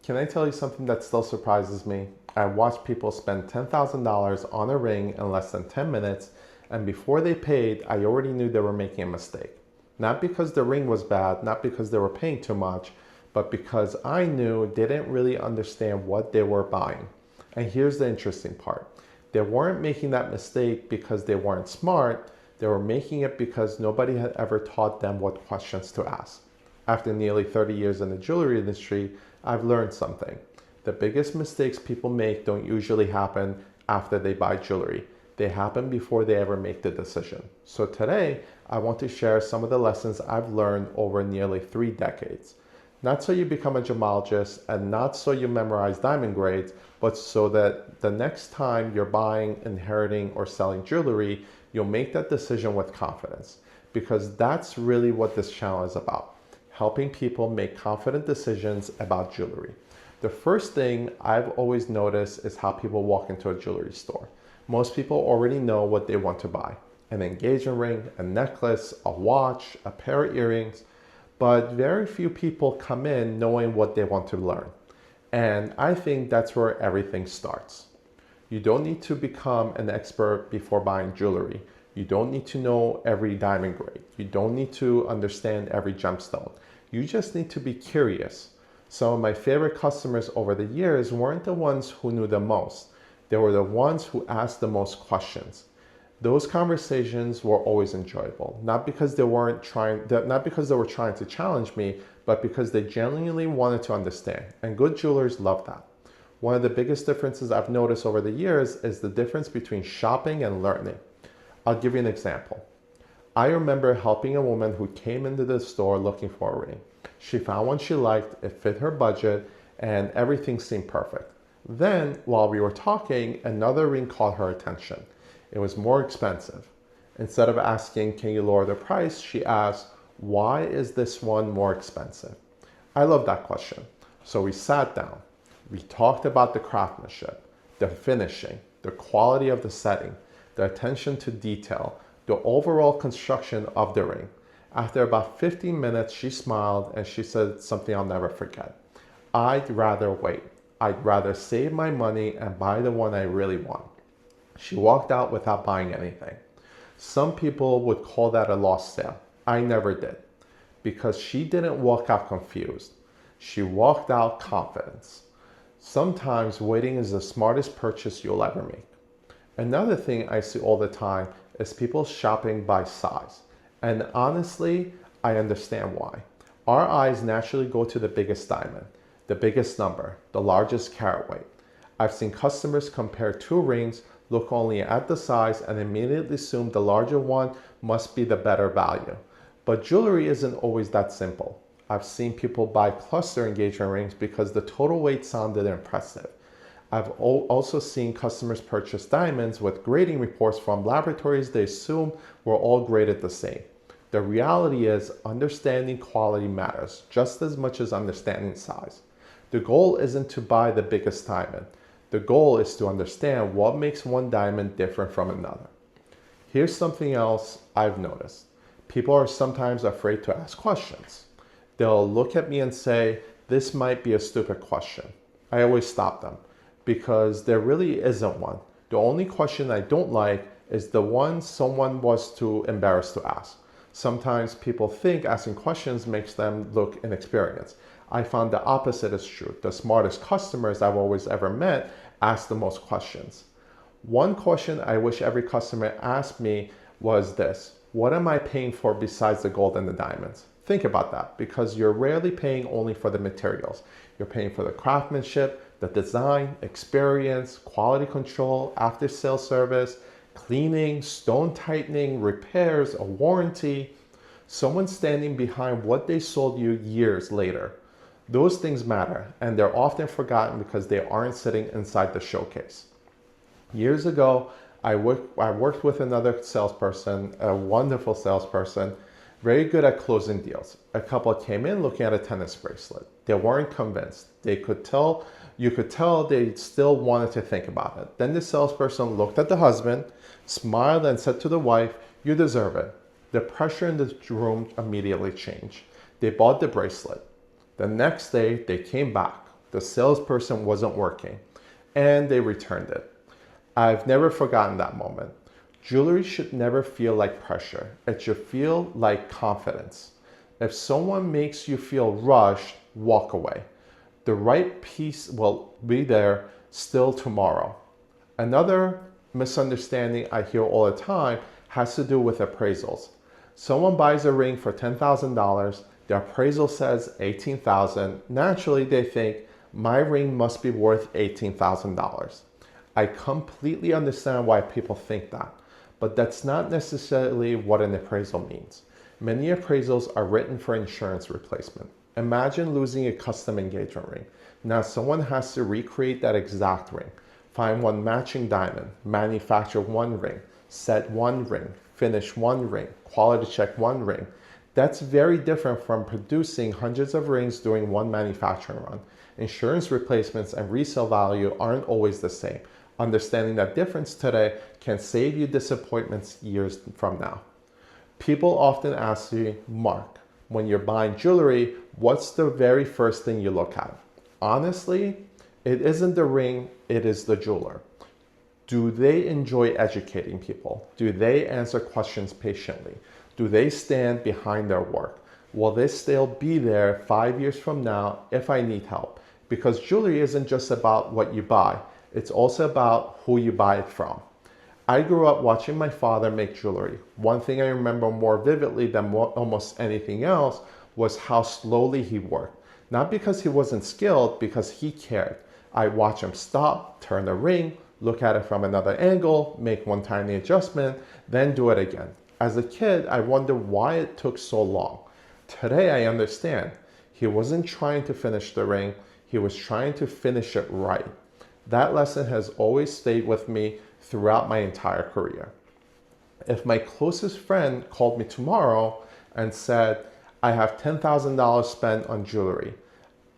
Can I tell you something that still surprises me? I watch people spend $10,000 on a ring in less than 10 minutes, and before they paid, I already knew they were making a mistake. Not because the ring was bad, not because they were paying too much, but because I knew they didn't really understand what they were buying. And here's the interesting part. They weren't making that mistake because they weren't smart, they were making it because nobody had ever taught them what questions to ask. After nearly 30 years in the jewelry industry, I've learned something. The biggest mistakes people make don't usually happen after they buy jewelry. They happen before they ever make the decision. So today, I want to share some of the lessons I've learned over nearly 3 decades. Not so you become a gemologist and not so you memorize diamond grades, but so that the next time you're buying, inheriting, or selling jewelry, you'll make that decision with confidence. Because that's really what this channel is about. Helping people make confident decisions about jewelry. The first thing I've always noticed is how people walk into a jewelry store. Most people already know what they want to buy. An engagement ring, a necklace, a watch, a pair of earrings, but very few people come in knowing what they want to learn. And I think that's where everything starts. You don't need to become an expert before buying jewelry. You don't need to know every diamond grade. You don't need to understand every gemstone. You just need to be curious. Some of my favorite customers over the years weren't the ones who knew the most. They were the ones who asked the most questions. Those conversations were always enjoyable, not because they were trying to challenge me, but because they genuinely wanted to understand. And good jewelers love that. One of the biggest differences I've noticed over the years is the difference between shopping and learning. I'll give you an example. I remember helping a woman who came into the store looking for a ring. She found one she liked, it fit her budget, and everything seemed perfect. Then, while we were talking, another ring caught her attention. It was more expensive. Instead of asking, "Can you lower the price?" she asked, "Why is this one more expensive?" I love that question. So we sat down. We talked about the craftsmanship, the finishing, the quality of the setting, the attention to detail, the overall construction of the ring. After about 15 minutes, she smiled and she said something I'll never forget. "I'd rather wait. I'd rather save my money and buy the one I really want." She walked out without buying anything. Some people would call that a lost sale. I never did, because she didn't walk out confused. She walked out confident. Sometimes waiting is the smartest purchase you'll ever make. Another thing I see all the time is people shopping by size. And honestly, I understand why. Our eyes naturally go to the biggest diamond, the biggest number, the largest carat weight. I've seen customers compare 2 rings, look only at the size, and immediately assume the larger one must be the better value. But jewelry isn't always that simple. I've seen people buy cluster engagement rings because the total weight sounded impressive. I've also seen customers purchase diamonds with grading reports from laboratories they assume were all graded the same. The reality is understanding quality matters just as much as understanding size. The goal isn't to buy the biggest diamond. The goal is to understand what makes one diamond different from another. Here's something else I've noticed. People are sometimes afraid to ask questions. They'll look at me and say, "This might be a stupid question." I always stop them, because there really isn't one. The only question I don't like is the one someone was too embarrassed to ask. Sometimes people think asking questions makes them look inexperienced. I found the opposite is true. The smartest customers I've always ever met ask the most questions. One question I wish every customer asked me was this: what am I paying for besides the gold and the diamonds? Think about that, because you're rarely paying only for the materials. You're paying for the craftsmanship, the design, experience, quality control, after-sale service, cleaning, stone tightening, repairs, a warranty, someone standing behind what they sold you years later. Those things matter, and they're often forgotten because they aren't sitting inside the showcase. Years ago, I worked with another salesperson, a wonderful salesperson, very good at closing deals. A couple came in looking at a tennis bracelet. They weren't convinced. You could tell they still wanted to think about it. Then the salesperson looked at the husband, smiled, and said to the wife, "You deserve it." The pressure in the room immediately changed. They bought the bracelet. The next day, they came back. The salesperson wasn't working and they returned it. I've never forgotten that moment. Jewelry should never feel like pressure. It should feel like confidence. If someone makes you feel rushed, walk away. The right piece will be there still tomorrow. Another misunderstanding I hear all the time has to do with appraisals. Someone buys a ring for $10,000, the appraisal says $18,000. Naturally, they think my ring must be worth $18,000. I completely understand why people think that, but that's not necessarily what an appraisal means. Many appraisals are written for insurance replacement. Imagine losing a custom engagement ring. Now someone has to recreate that exact ring, find one matching diamond, manufacture one ring, set one ring, finish one ring, quality check one ring. That's very different from producing hundreds of rings during one manufacturing run. Insurance replacements and resale value aren't always the same. Understanding that difference today can save you disappointments years from now. People often ask you, Mark, when you're buying jewelry, what's the very first thing you look at? Honestly, it isn't the ring, it is the jeweler. Do they enjoy educating people? Do they answer questions patiently? Do they stand behind their work? Will they still be there 5 years from now if I need help? Because jewelry isn't just about what you buy, it's also about who you buy it from. I grew up watching my father make jewelry. One thing I remember more vividly than almost anything else was how slowly he worked. Not because he wasn't skilled, because he cared. I watch him stop, turn the ring, look at it from another angle, make one tiny adjustment, then do it again. As a kid, I wondered why it took so long. Today, I understand. He wasn't trying to finish the ring, he was trying to finish it right. That lesson has always stayed with me throughout my entire career. If my closest friend called me tomorrow and said, I have $10,000 spent on jewelry,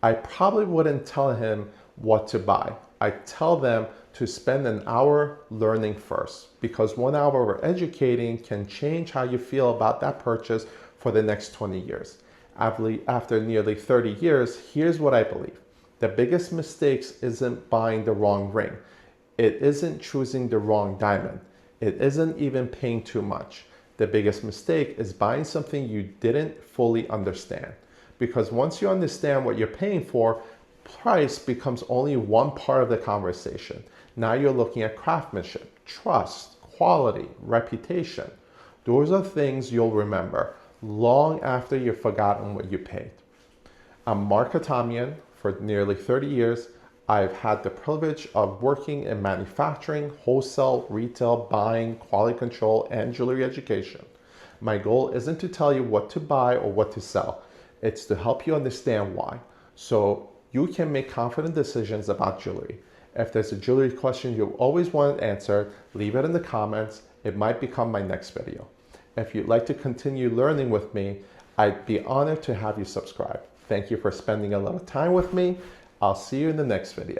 I probably wouldn't tell him what to buy. I tell them to spend an hour learning first, because 1 hour of educating can change how you feel about that purchase for the next 20 years. After nearly 30 years, here's what I believe. The biggest mistakes isn't buying the wrong ring. It isn't choosing the wrong diamond. It isn't even paying too much. The biggest mistake is buying something you didn't fully understand. Because once you understand what you're paying for, price becomes only one part of the conversation. Now you're looking at craftsmanship, trust, quality, reputation. Those are things you'll remember long after you've forgotten what you paid. I'm Mark Atamian. For nearly 30 years, I've had the privilege of working in manufacturing, wholesale, retail, buying, quality control, and jewelry education. My goal isn't to tell you what to buy or what to sell. It's to help you understand why, so you can make confident decisions about jewelry. If there's a jewelry question you always wanted answered, leave it in the comments. It might become my next video. If you'd like to continue learning with me, I'd be honored to have you subscribe. Thank you for spending a little time with me. I'll see you in the next video.